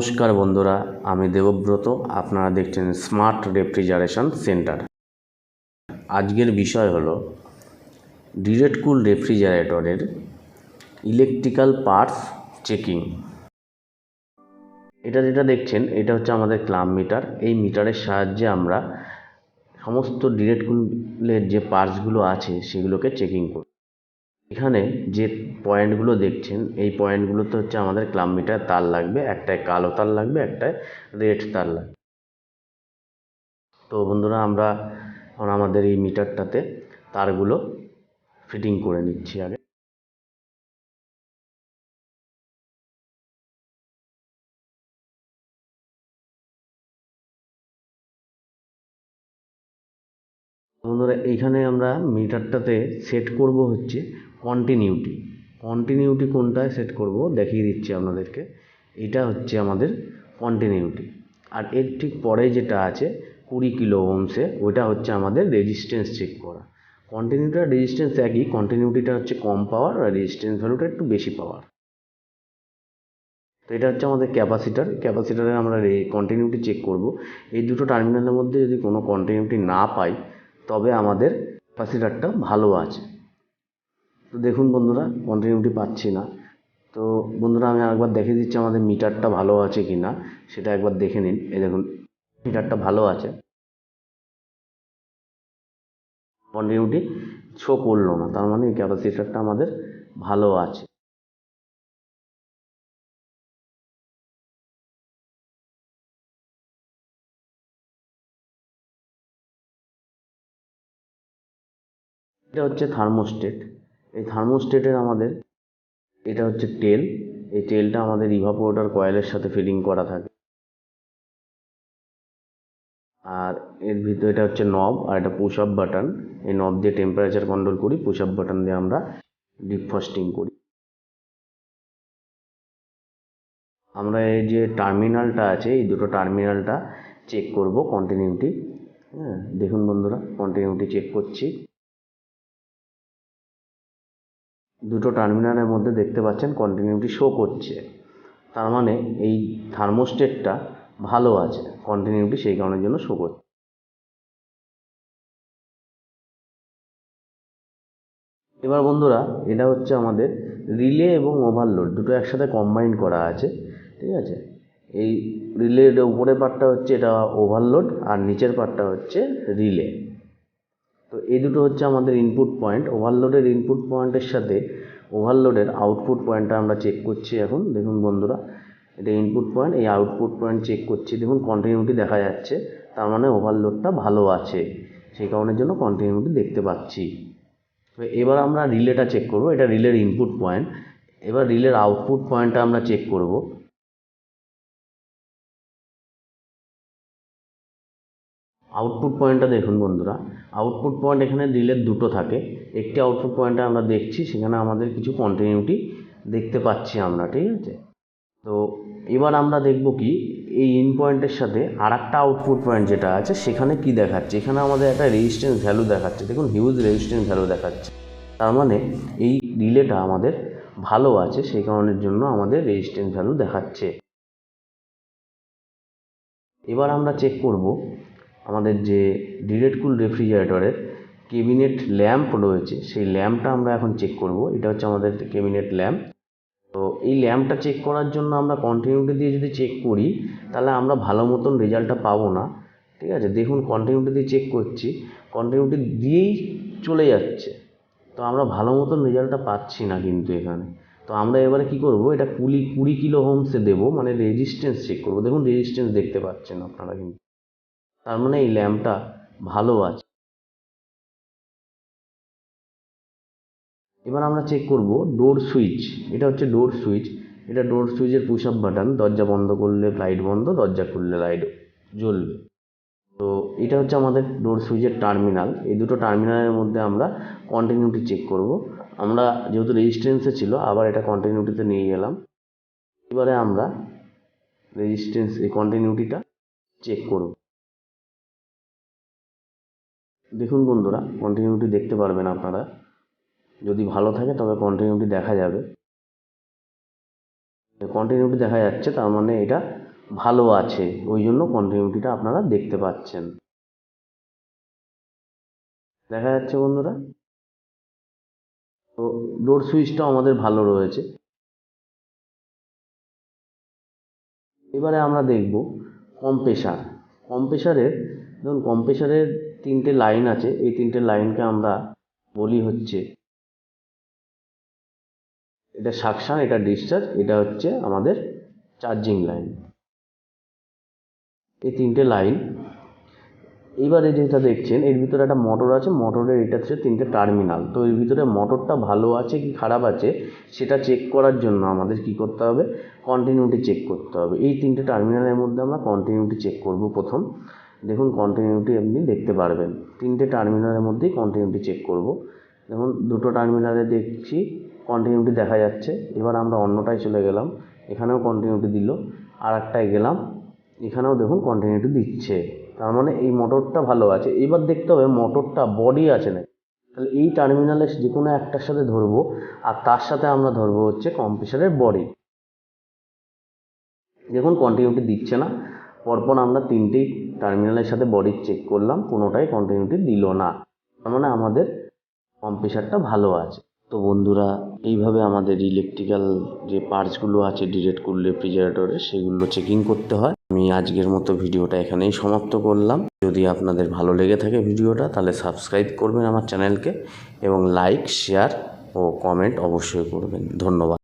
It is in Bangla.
নমস্কার বন্ধুরা, আমি দেবব্রত। আপনারা দেখছেন স্মার্ট রেফ্রিজারেশন সেন্টার। আজকের বিষয় হলো ডিরেক্ট কুল রেফ্রিজারেটরের ইলেকট্রিক্যাল পার্টস চেকিং। এটা যেটা দেখছেন এটা হচ্ছে আমাদের ক্লাম মিটার। এই মিটারের সাহায্যে আমরা সমস্ত ডিরেক্ট কুলের যে পার্টসগুলো আছে সেগুলোকে চেকিং করি। এখানে যে পয়েন্টগুলো দেখছেন এই পয়েন্টগুলোতে হচ্ছে আমাদের ক্লাম মিটার তার লাগবে, একটায় কালো তার লাগবে, একটায় রেড তার লাগবে। তো বন্ধুরা, আমরা এখন আমাদের এই মিটারটাতে তারগুলো ফিটিং করে নিচ্ছি। আগে বন্ধুরা, এইখানে আমরা মিটারটাতে সেট করব হচ্ছে কন্টিনিউটি কোনটায় সেট করব দেখিয়ে দিচ্ছি আপনাদেরকে। এটা হচ্ছে আমাদের কন্টিনিউটি। আর এর ঠিক পরে যেটা আছে 20 কিলো ওহমসে, ওইটা হচ্ছে আমাদের রেজিস্ট্যান্স চেক করা। কন্টিনিউটি আর রেজিস্ট্যান্স একই, কন্টিনিউটিটা হচ্ছে কম পাওয়ার আর রেজিস্ট্যান্স ভ্যালুটা একটু বেশি পাওয়ার। তো এটা হচ্ছে আমাদের ক্যাপাসিটারে আমরা কন্টিনিউটি চেক করব। এই দুটো টার্মিনালের মধ্যে যদি কোনো কন্টিনিউটি না পাই তবে আমাদের ক্যাপাসিটারটা ভালো আছে। তো দেখুন বন্ধুরা, কন্টিনিউটি পাচ্ছি না। তো বন্ধুরা, আমি একবার দেখে দিচ্ছি আমাদের মিটারটা ভালো আছে কি না, সেটা একবার দেখে নিন। এই দেখুন, মিটারটা ভালো আছে, কন্টিনিউটি শো করলো না, তার মানে এই ক্যাপাসিটারটা আমাদের ভালো আছে। এটা হচ্ছে থার্মোস্টেট। এই থার্মোস্টেটের আমাদের এটা হচ্ছে টেল। এই টেলটা আমাদের ইভাপোরেটর কয়েলের সাথে ফিটিং করা থাকে। আর এর ভিতরে এটা হচ্ছে নব, আর এটা পুশ আপ বাটন। এই নব দিয়ে টেম্পারেচার কন্ট্রোল করি, পুশ আপ বাটন দিয়ে আমরা ডিফ্রস্টিং করি। আমরা এই যে টার্মিনালটা আছে, এই দুটো টার্মিনালটা চেক করব কন্টিনিউটি। হ্যাঁ, দেখুন বন্ধুরা, কন্টিনিউটি চেক করছি। দুটো টার্মিনালের মধ্যে দেখতে পাচ্ছেন কন্টিনিউটি শো করছে, তার মানে এই থার্মোস্টেটটা ভালো আছে, কন্টিনিউটি সেই কারণের জন্য শো করছে। এবার বন্ধুরা, এটা হচ্ছে আমাদের রিলে এবং ওভারলোড দুটো একসাথে কম্বাইন করা আছে, ঠিক আছে। এই রিলের উপরের পার্টটা হচ্ছে এটা ওভারলোড, আর নিচের পার্টটা হচ্ছে রিলে। তো এই দুটো হচ্ছে আমাদের ইনপুট পয়েন্ট। ওভারলোডের ইনপুট পয়েন্টের সাথে ওভারলোডের আউটপুট পয়েন্টটা আমরা চেক করছি এখন। দেখুন বন্ধুরা, এটা ইনপুট পয়েন্ট, এই আউটপুট পয়েন্ট চেক করছি। দেখুন কন্টিনিউটি দেখা যাচ্ছে, তার মানে ওভারলোডটা ভালো আছে, সেই কারণের জন্য কন্টিনিউটি দেখতে পাচ্ছি। তো এবার আমরা রিলেটা চেক করব, এটা রিলের ইনপুট পয়েন্ট। এবার রিলের আউটপুট পয়েন্টটা আমরা চেক করব। আউটপুট পয়েন্টটা দেখুন বন্ধুরা, আউটপুট পয়েন্ট এখানে রিলের দুটো থাকে। একটি আউটপুট পয়েন্টে আমরা দেখছি, সেখানে আমাদের কিছু কন্টিনিউটি দেখতে পাচ্ছি আমরা, ঠিক আছে। তো এবার আমরা দেখব কি এই ইন পয়েন্টের সাথে আর একটা আউটপুট পয়েন্ট যেটা আছে সেখানে কি দেখাচ্ছে। এখানে আমাদের একটা রেজিস্ট্যান্স ভ্যালু দেখাচ্ছে, দেখুন হিউজ রেজিস্ট্যান্স ভ্যালু দেখাচ্ছে, তার মানে এই রিলেটা আমাদের ভালো আছে, সেই কারণের জন্য আমাদের রেজিস্ট্যান্স ভ্যালু দেখাচ্ছে। এবার আমরা চেক করব আমাদের যে ডিরেক্ট কুল রেফ্রিজারেটরের ক্যাবিনেট ল্যাম্প রয়েছে, সেই ল্যাম্পটা আমরা এখন চেক করব। এটা হচ্ছে আমাদের ক্যাবিনেট ল্যাম্প। তো এই ল্যাম্পটা চেক করার জন্য আমরা কন্টিনিউটি দিয়ে যদি চেক করি তাহলে আমরা ভালো মতন রেজাল্টটা পাবো না, ঠিক আছে। দেখুন, কন্টিনিউটি দিয়ে চেক করছি, কন্টিনিউটি দিয়েই চলে যাচ্ছে, তো আমরা ভালো মতন রেজাল্টটা পাচ্ছি না কিন্তু এখানে। তো আমরা এবারে কি করব, এটা 20 কিলো ওহমসে দেবো, মানে রেজিস্ট্যান্স চেক করব। দেখুন রেজিস্ট্যান্স দেখতে পাচ্ছেন আপনারা কিন্তু, তার মানে এই ল্যাম্পটা ভালো আছে। এবার আমরা চেক করব ডোর সুইচ। এটা হচ্ছে ডোর সুইচ। এটা ডোর সুইচের পুশ আপ বাটন, দরজা বন্ধ করলে লাইট বন্ধ, দরজা খুললে লাইট জ্বলবে। তো এটা হচ্ছে আমাদের ডোর সুইচের টার্মিনাল। এই দুটো টার্মিনালের মধ্যে আমরা কন্টিনিউটি চেক করব। আমরা যেহেতু রেজিস্ট্যান্সে ছিল, আবার এটা কন্টিনিউটিতে নিয়ে গেলাম। এবারে আমরা রেজিস্ট্যান্স এই কন্টিনিউটিটা চেক করব। দেখুন বন্ধুরা, কন্টিনিউটি দেখতে পারবেন আপনারা, যদি ভালো থাকে তবে কন্টিনিউটি দেখা যাবে। কন্টিনিউটি দেখা যাচ্ছে, তার মানে এটা ভালো আছে, ওই জন্য কন্টিনিউটিটা আপনারা দেখতে পাচ্ছেন। দেখা যাচ্ছে বন্ধুরা। তো ডোর সুইচটাও আমাদের ভালো রয়েছে। এবারে আমরা দেখব কম্প্রেসার। ধরুন কম্প্রেসারের 3টে লাইন আছে। এই 3টে লাইনকে আমরা বলি হচ্ছে, এটা সাকশন, এটা ডিসচার্জ, এটা হচ্ছে আমাদের চার্জিং লাইন। এই 3টে লাইন। এইবারে যেটা দেখছেন এর ভিতরে একটা মোটর আছে, মোটরের এটা হচ্ছে 3টে টার্মিনাল। তো এর ভিতরে মোটরটা ভালো আছে কি খারাপ আছে সেটা চেক করার জন্য আমাদের কি করতে হবে, কন্টিনিউটি চেক করতে হবে। এই 3টে টার্মিনালের মধ্যে আমরা কন্টিনিউটি চেক করব প্রথম। দেখুন কন্টিনিউটি আপনি দেখতে পারবেন, 3টে টার্মিনালের মধ্যেই কন্টিনিউটি চেক করব। দেখুন 2টো টার্মিনালে দেখছি কন্টিনিউটি দেখা যাচ্ছে। এবার আমরা অন্যটায় চলে গেলাম, এখানেও কন্টিনিউটি দিল। আর একটায় গেলাম, এখানেও দেখুন কন্টিনিউটি দিচ্ছে। তার মানে এই মোটরটা ভালো আছে। এবার দেখতে হবে মোটরটা বডি আছে না। তাহলে এই টার্মিনালে যে কোনো একটার সাথে ধরবো, আর তার সাথে আমরা ধরবো হচ্ছে কম্প্রেসারের বডি। দেখুন কন্টিনিউটি দিচ্ছে না। পরপর আমরা 3টেই টার্মিনালের সাথে বডি চেক করলাম, কোনোটাই কন্টিনিউটি দিল না। তার মানে আমাদের কম্প্রেসারটা ভালো আছে। তো বন্ধুরা, এইভাবে আমাদের ইলেকট্রিক্যাল যে পার্টসগুলো আছে ডিরেক্ট কুল রেফ্রিজারেটরে সেগুলো চেকিং করতে হয়। আমি আজকের মতো ভিডিওটা এখানেই সমাপ্ত করলাম। যদি আপনাদের ভালো লেগে থাকে ভিডিওটা, তাহলে সাবস্ক্রাইব করবেন আমার চ্যানেলকে এবং লাইক, শেয়ার ও কমেন্ট অবশ্যই করবেন। ধন্যবাদ।